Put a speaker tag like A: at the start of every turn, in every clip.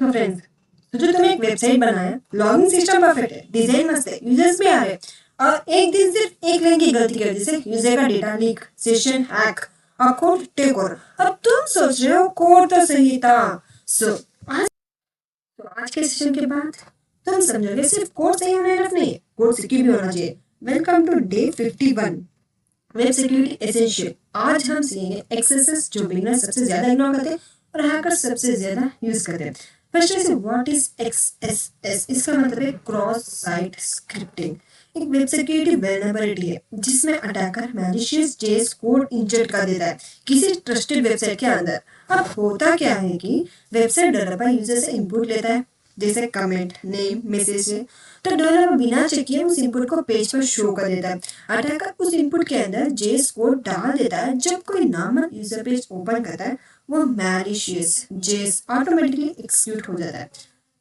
A: तो फ्रेंड्स, तो जो तुमने एक वेबसाइट बनाया, लॉगिन सिस्टम परफेक्ट है, डिजाइन मस्त है, यूजर्स भी आ रहे हैं, और एक दिन सिर्फ एक लाइन की गलती कर दी, जैसे यूजर का data leak, session hack, account take over. अब तुम सोच रहे हो कोड तो सही था। सो आज के सेशन के बाद तुम समझोगे सिर्फ कोड सही होना इनफ नहीं है, कोड सिक्योर भी होना चाहिए। Welcome to day 51, web security essential. आज हम सीखेंगे एक्सेसेस जो बिगिनर सबसे ज्यादा इग्नोर करते हैं और हैकर सबसे ज्यादा यूज करते हैं। फर्स्ट से व्हाट इज एक्सएसएस? इसका मतलब है क्रॉस साइट स्क्रिप्टिंग। एक वेब सिक्योरिटी वल्नरेबिलिटी है जिसमें attacker malicious JS code inject कर देता है किसी ट्रस्टेड वेबसाइट के अंदर। अब होता क्या है कि वेबसाइट डेवलपर यूजर से इनपुट लेता है, जैसे कमेंट, नेम, मैसेज, तो डेवलपर बिना चेक किए उस इनपुट को पेज पर शो कर देता है। अटैकर उस इनपुट के अंदर जेएस कोड डाल देता है। जब कोई नॉर्मल यूजर पेज ओपन करता है, वो मैलिशियस जेएस ऑटोमेटिकली एक्सिक्यूट हो जाता है।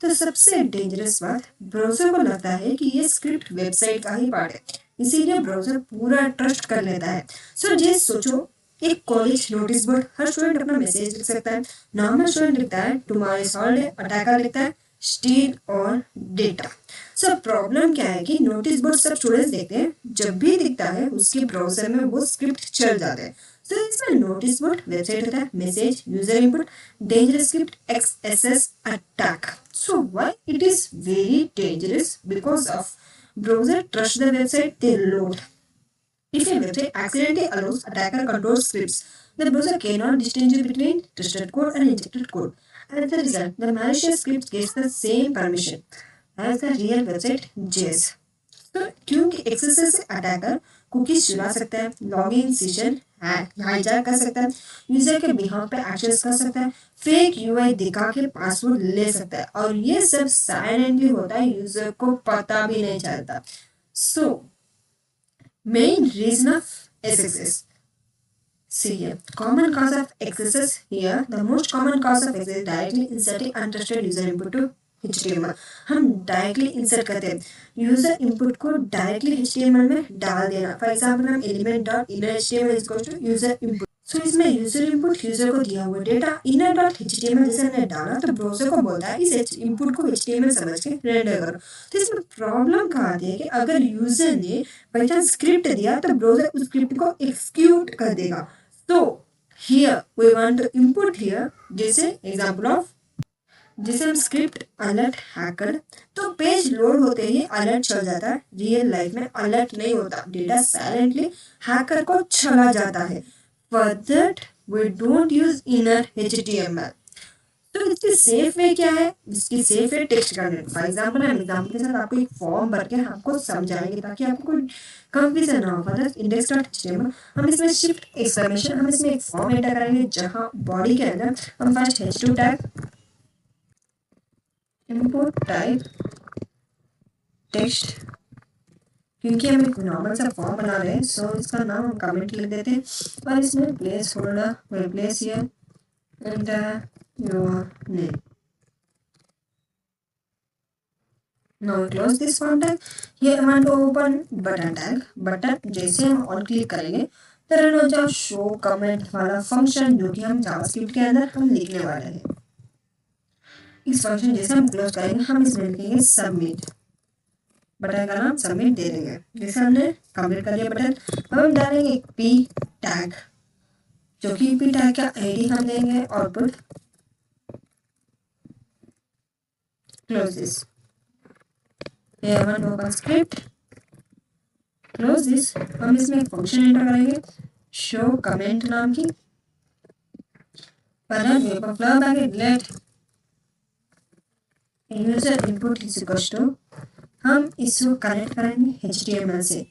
A: तो सबसे डेंजरस बात, ब्राउजर को लगता है कि ये स्क्रिप्ट वेबसाइट का ही पार्ट है, इसीलिए ब्राउजर पूरा ट्रस्ट कर लेता है। सो जेएस सोचो, एक कॉलेज नोटिस बोर्ड, हर स्टूडेंट अपना मैसेज लिख सकता है। नॉर्मल स्टूडेंट लिखता है टुमारो हॉलिडे, अटैकर लिखता है स्टील और डेटा। सो प्रॉब्लम क्या है कि नोटिस बोर्ड सब स्टूडेंट्स देखते हैं, जब भी दिखता है उसके ब्राउजर में वो स्क्रिप्ट चल जाता है। सो इसमें नोटिस बोर्ड वेबसाइट होता है, message, user input, dangerous script, XSS attack. So why it is very dangerous? Because of browser trust the website they load. If a website accidentally allows attacker control scripts, the browser cannot distinguish between trusted code and injected code. As a result, the malicious script gets the same permission as the real website JS. तो क्योंकि access से attacker cookies चुरा सकता है, login session hijack कर सकता है, user के बिहाफ पे एक्सेस कर सकता है, फेक यूआई दिखा के पासवर्ड ले सकता है, और ये सब साइलेंटली होता है, यूजर को पता भी नहीं चलता। सो main reason of SSS. See here, common cause of excesses here. The most common cause of excess is directly inserting untrusted user input to HTML. हम डायरेक्टली इंसर्ट करते हैं, यूजर इनपुट को डायरेक्टली HTML में डाल देना। For example हम element dot inner HTML is equal to user input. So इसमें user input user को दिया हुआ डेटा इनर डॉट HTML जैसे हमने डाला, तो ब्राउजर को बोलता है इस इनपुट को HTML समझ के रेंडर करो। तो इसमें प्रॉब्लम कहाँ आती है कि अगर यूजर ने बाई चांस स्क्रिप्ट दिया तो ब्राउजर उस स्क्रिप्ट को एक्सिक्यूट कर देगा। तो here we want to input here, जैसे एग्जांपल ऑफ, जैसे हम स्क्रिप्ट अलर्ट हैकर, तो पेज लोड होते ही अलर्ट चल जाता है। रियल लाइफ में अलर्ट नहीं होता, डेटा साइलेंटली हैकर को चला जाता है। For that we don't use inner HTML। तो इसकी सेफ वे क्या है? इसकी safe way text content. For example हम एग्जांपल के साथ आपको एक फॉर्म भर के आपको समझाएंगे ताकि आपको कोई कंफ्यूजन ना हो। फॉर दैट index.html हम इसमें शिफ्ट एक्सक्लेमेशन, हम इसमें एक फॉर्म एंटर करेंगे जहां बॉडी के अंदर हम first h2 tag, import type text, क्योंकि हम एक नॉर्मल सा फॉर्म बना रहे हैं, सो इसका नाम हम कमेंट लिख देते हैं, और इसमें place holder will place here enter your name. Now close this form tag. Here I want to open button tag. Button जैसे हम ऑन क्लिक करेंगे तो रन हो जाए शो कमेंट वाला फंक्शन, जो कि हम जावास्क्रिप्ट के अंदर हम लिखने वाले हैं। इस फंक्शन जैसे हम क्लोज करेंगे, हम इसमें लिखेंगे सबमिट, बटन का नाम सबमिट दे देंगे। जैसे हमने कंप्लीट कर दिया बटन, अब हम डालेंगे एक पी टैग, जो कि पी टैग का आईडी हम देंगे output. Close this, here one open script, close this। हम इसमें एक फंक्शन एंटर करेंगे शो कमेंट नाम की, let user input is equal to, हम इसको कनेक्ट करेंगे HTML से,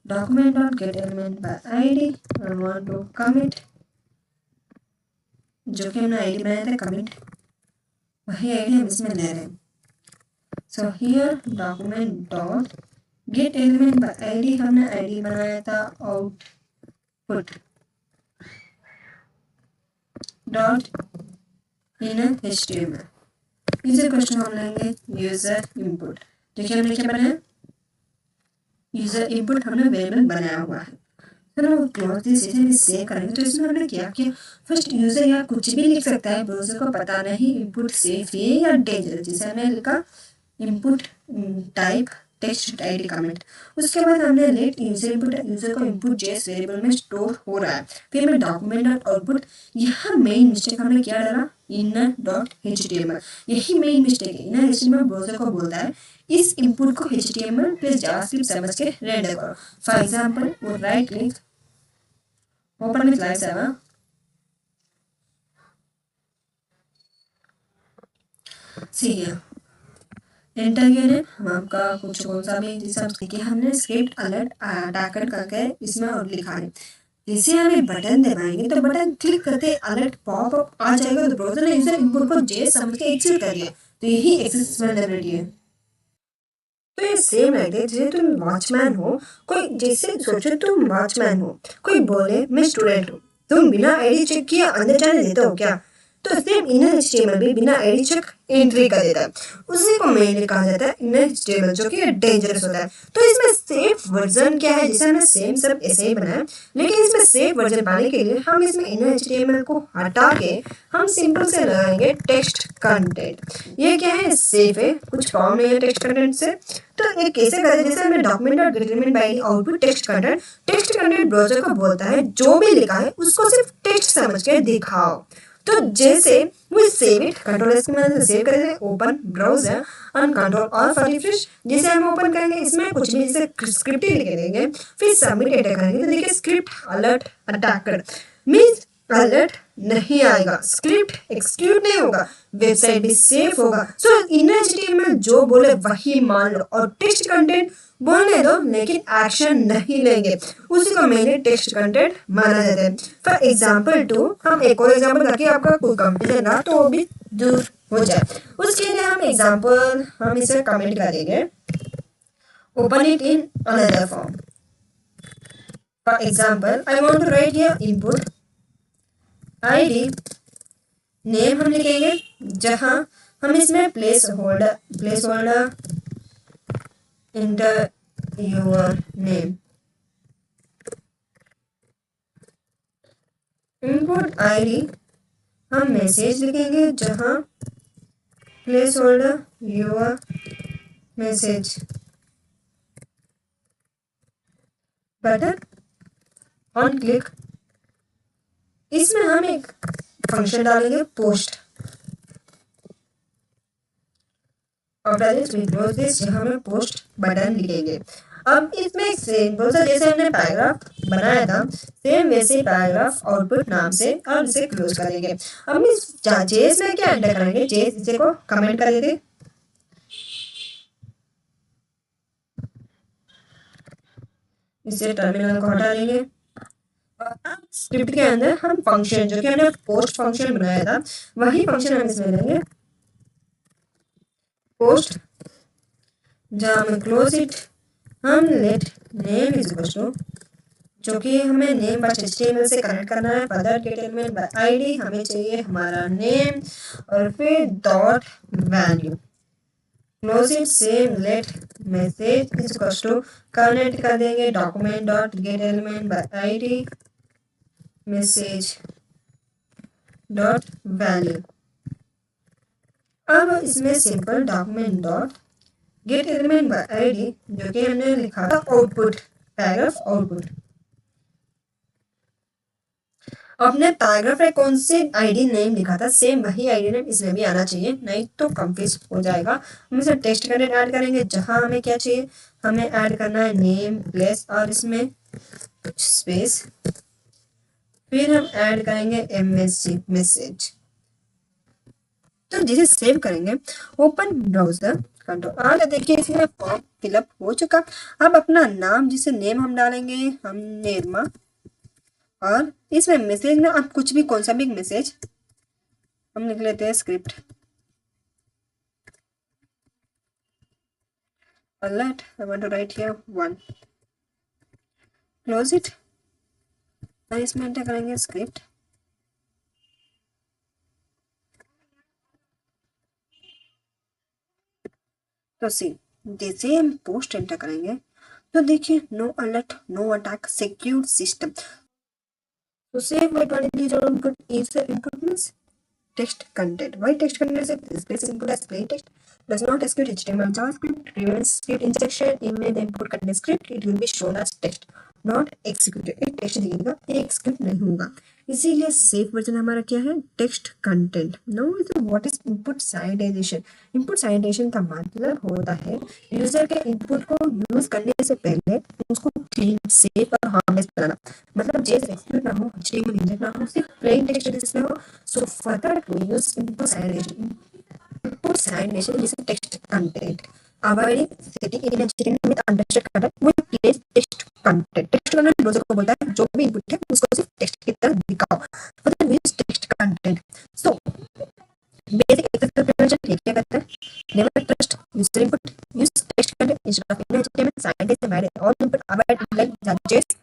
A: document dot get element by ID, I want to commit, जो कि हमने आईडी बनाया था कमिट, वही आईडी हम इसमें ले रहे हैं। So here document dot get element by ID, हमने ID बनाया था output dot in HTML। User question हम लेंगे यूजर इनपुट, देखिए हमने क्या बनाया, यूजर इनपुट हमने वेरिएबल बनाया हुआ है। चलो क्लोज दिस सेशन भी सेव करेंगे। तो इसमें हमने क्या किया, फर्स्ट यूजर यहाँ कुछ भी लिख सकता है, ब्राउजर को पता नहीं इनपुट सेफ है या डेंजर, जिसे हमने लिखा input type text ID comment. उसके बाद हमने लेट यूजर इनपुट, यूजर को इनपुट जेएस वेरिएबल में स्टोर हो रहा है। फिर मैं डॉक्यूमेंट डॉट आउटपुट, यहाँ मेन मिस्टेक हमने क्या डाला, इनर डॉट एचटीएमएल। यही मेन मिस्टेक है। इनर एचटीएमएल ब्राउजर को बोलता है इस इनपुट को एचटीएमएल प्लस जावास्क्रिप्ट समझ के रेंडर करो। फॉर एग्जांपल वो right click open with live server, see enter किया ने हम आपका कुछ कौन सा भी जैसा कि हमने स्क्रिप्ट अलर्ट अटैकर करके इसमें और लिखा है। जैसे हम एक बटन दबाएंगे तो बटन क्लिक करते अलर्ट पॉप अप आ जाएगा, तो ब्राउजर ने यूजर इनपुट को जेएस समझ के एग्जीक्यूट कर दिया। तो यही एक्सेसिबिलिटी है। तो ये सेम लाइक है जैसे तुम वॉचमैन हो, कोई जैसे सोचो तुम वॉचमैन हो, कोई बोले मैं स्टूडेंट हूँ, तुम बिना आईडी चेक किए अंदर जाने देते हो क्या? तो सेम इनर एचटीएमएल भी बिना आईडी चेक एंट्री कर देता है। उसी को मेनली कहा जाता है इनर एचटीएमएल, जो कि डेंजरस होता है। तो इसमें सेफ वर्जन क्या है, जैसे हमने सेम सब ऐसे ही बनाया, लेकिन इसमें सेफ वर्जन पाने के लिए हम इसमें इनर एचटीएमएल को हटा के हम सिंपल से लगाएंगे टेक्स्ट कंटेंट। ये क्या है, सेफ है, कुछ प्रॉब्लम नहीं है टेक्स्ट कंटेंट से। तो ये कैसे करें, जैसे हमने document dot determine by output text content browser को बोलता है जो भी लिखा है उसको सिर्फ टेक्स्ट समझ के दिखाओ। तो जैसे we save it, control S की मदद से सेव करेंगे, ओपन ब्राउजर और कंट्रोल और for refresh। जैसे हम ओपन करेंगे इसमें कुछ भी जैसे स्क्रिप्ट ही लिख देंगे, फिर सबमिट एंटर करेंगे तो देखिए script alert attacker means alert नहीं आएगा, स्क्रिप्ट एक्सक्यूट नहीं होगा, वेबसाइट भी सेफ होगा। सो इनर एचटीएमएल जो बोले वही मान लो और टेक्स्ट कंटेंट बोलने दो लेकिन एक्शन नहीं लेंगे, उसी को मैंने टेक्स्ट कंटेंट माना जाता है। फॉर एग्जाम्पल टू, हम एक और एग्जाम्पल ताकि आपका कोई कंफ्यूजन ना तो वो भी दूर हो जाए। उसके लिए हम एग्जाम्पल हम इसे कमेंट करेंगे, open it in another form. For example I want to write here input ID, name हम लिखेंगे, जहां हम इसमें placeholder enter your name, input ID हम मैसेज लिखेंगे, जहां placeholder your message, button on click. इसमें हम एक फंक्शन डालेंगे post, after this we close this, यहाँ में पोस्ट बटन लिखेंगे। अब इसमें एक सिंपल सा जैसे हमने पैराग्राफ बनाया था सेम वैसे पैराग्राफ आउटपुट नाम से और इसे क्लोज करेंगे। अब इस जेएस में क्या एंटर करेंगे, जेएस इसे को कमेंट कर देते, इसे टर्मिनल को हटा देंगे। स्क्रिप्ट के अंदर हम फंक्शन जो कि हमने पोस्ट फंक्शन बनाया था वही फंक्शन हम इसमें लेंगे, पोस्ट, जहाँ में क्लोज इट हम let name is equal to, जो कि हमें नेम बस एचटीएमएल से कनेक्ट करना है, further get element by ID हमें चाहिए हमारा नेम और फिर dot value, close it same let message is equal to, connect कर देंगे document dot get element by ID message dot value. अब इसमें simple document dot get element by ID जो कि हमने लिखा था आउटपुट पैराग्राफ आउटपुट, अपने पैराग्राफ में कौन से आईडी नेम लिखा था सेम वही आईडी नेम इसमें भी आना चाहिए, नहीं तो कंफ्यूज हो जाएगा। हम इसे टेक्स्ट कंटेंट ऐड करेंगे, जहां हमें क्या चाहिए, हमें ऐड करना है नेम प्लेस और इसमें कुछ स्पेस, फिर हम ऐड करेंगे एमएसजी मैसेज। तो जिसे सेव करेंगे, ओपन ब्राउजर कंट्रोल आर, देखिए इसमें फॉर्म फिलअप हो चुका। अब अपना नाम जिसे नेम हम डालेंगे हम निर्मा, और इसमें मैसेज में आप कुछ भी कौन सा भी मैसेज हम लिख लेते हैं, script alert I want to write here 1, close it और इसमें एंटर करेंगे स्क्रिप्ट। तो सी जैसे हम पोस्ट एंटर करेंगे तो देखिए, no alert, no attack, secure system. तो safe by 23 input is the input means text content. Why text content is this input as plain text? Does not execute HTML, JavaScript, prevents script injection. Email the input content script. It will be shown as text, not executed. एक text दिखेगा, ये execute नहीं होगा, इसीलिए safe version हमारा क्या है, text content. No what is input sanitisation? Input sanitisation का मतलब होता है यूजर के इनपुट को यूज करने से पहले उसको क्लीन, सेफ और हार्मलेस बनाना। मतलब जेस एक्सक्यूट ना हो, एचटीएमएल इंजेक्ट ना हो, सिर्फ प्लेन टेक्स्ट जिसमें हो। So further to use input sanitisation, input sanitation is a text content. Avoiding setting in HTML with understood content will place text content. Text content browser को बोलता है जो भी इनपुट है उसको सिर्फ टेक्स्ट की तरह दिखाओ। Further we use text content. So basic XSS prevention क्या करता है? Never trust user input, use text content instead of HTML, sanitise all input, avoid like जजेस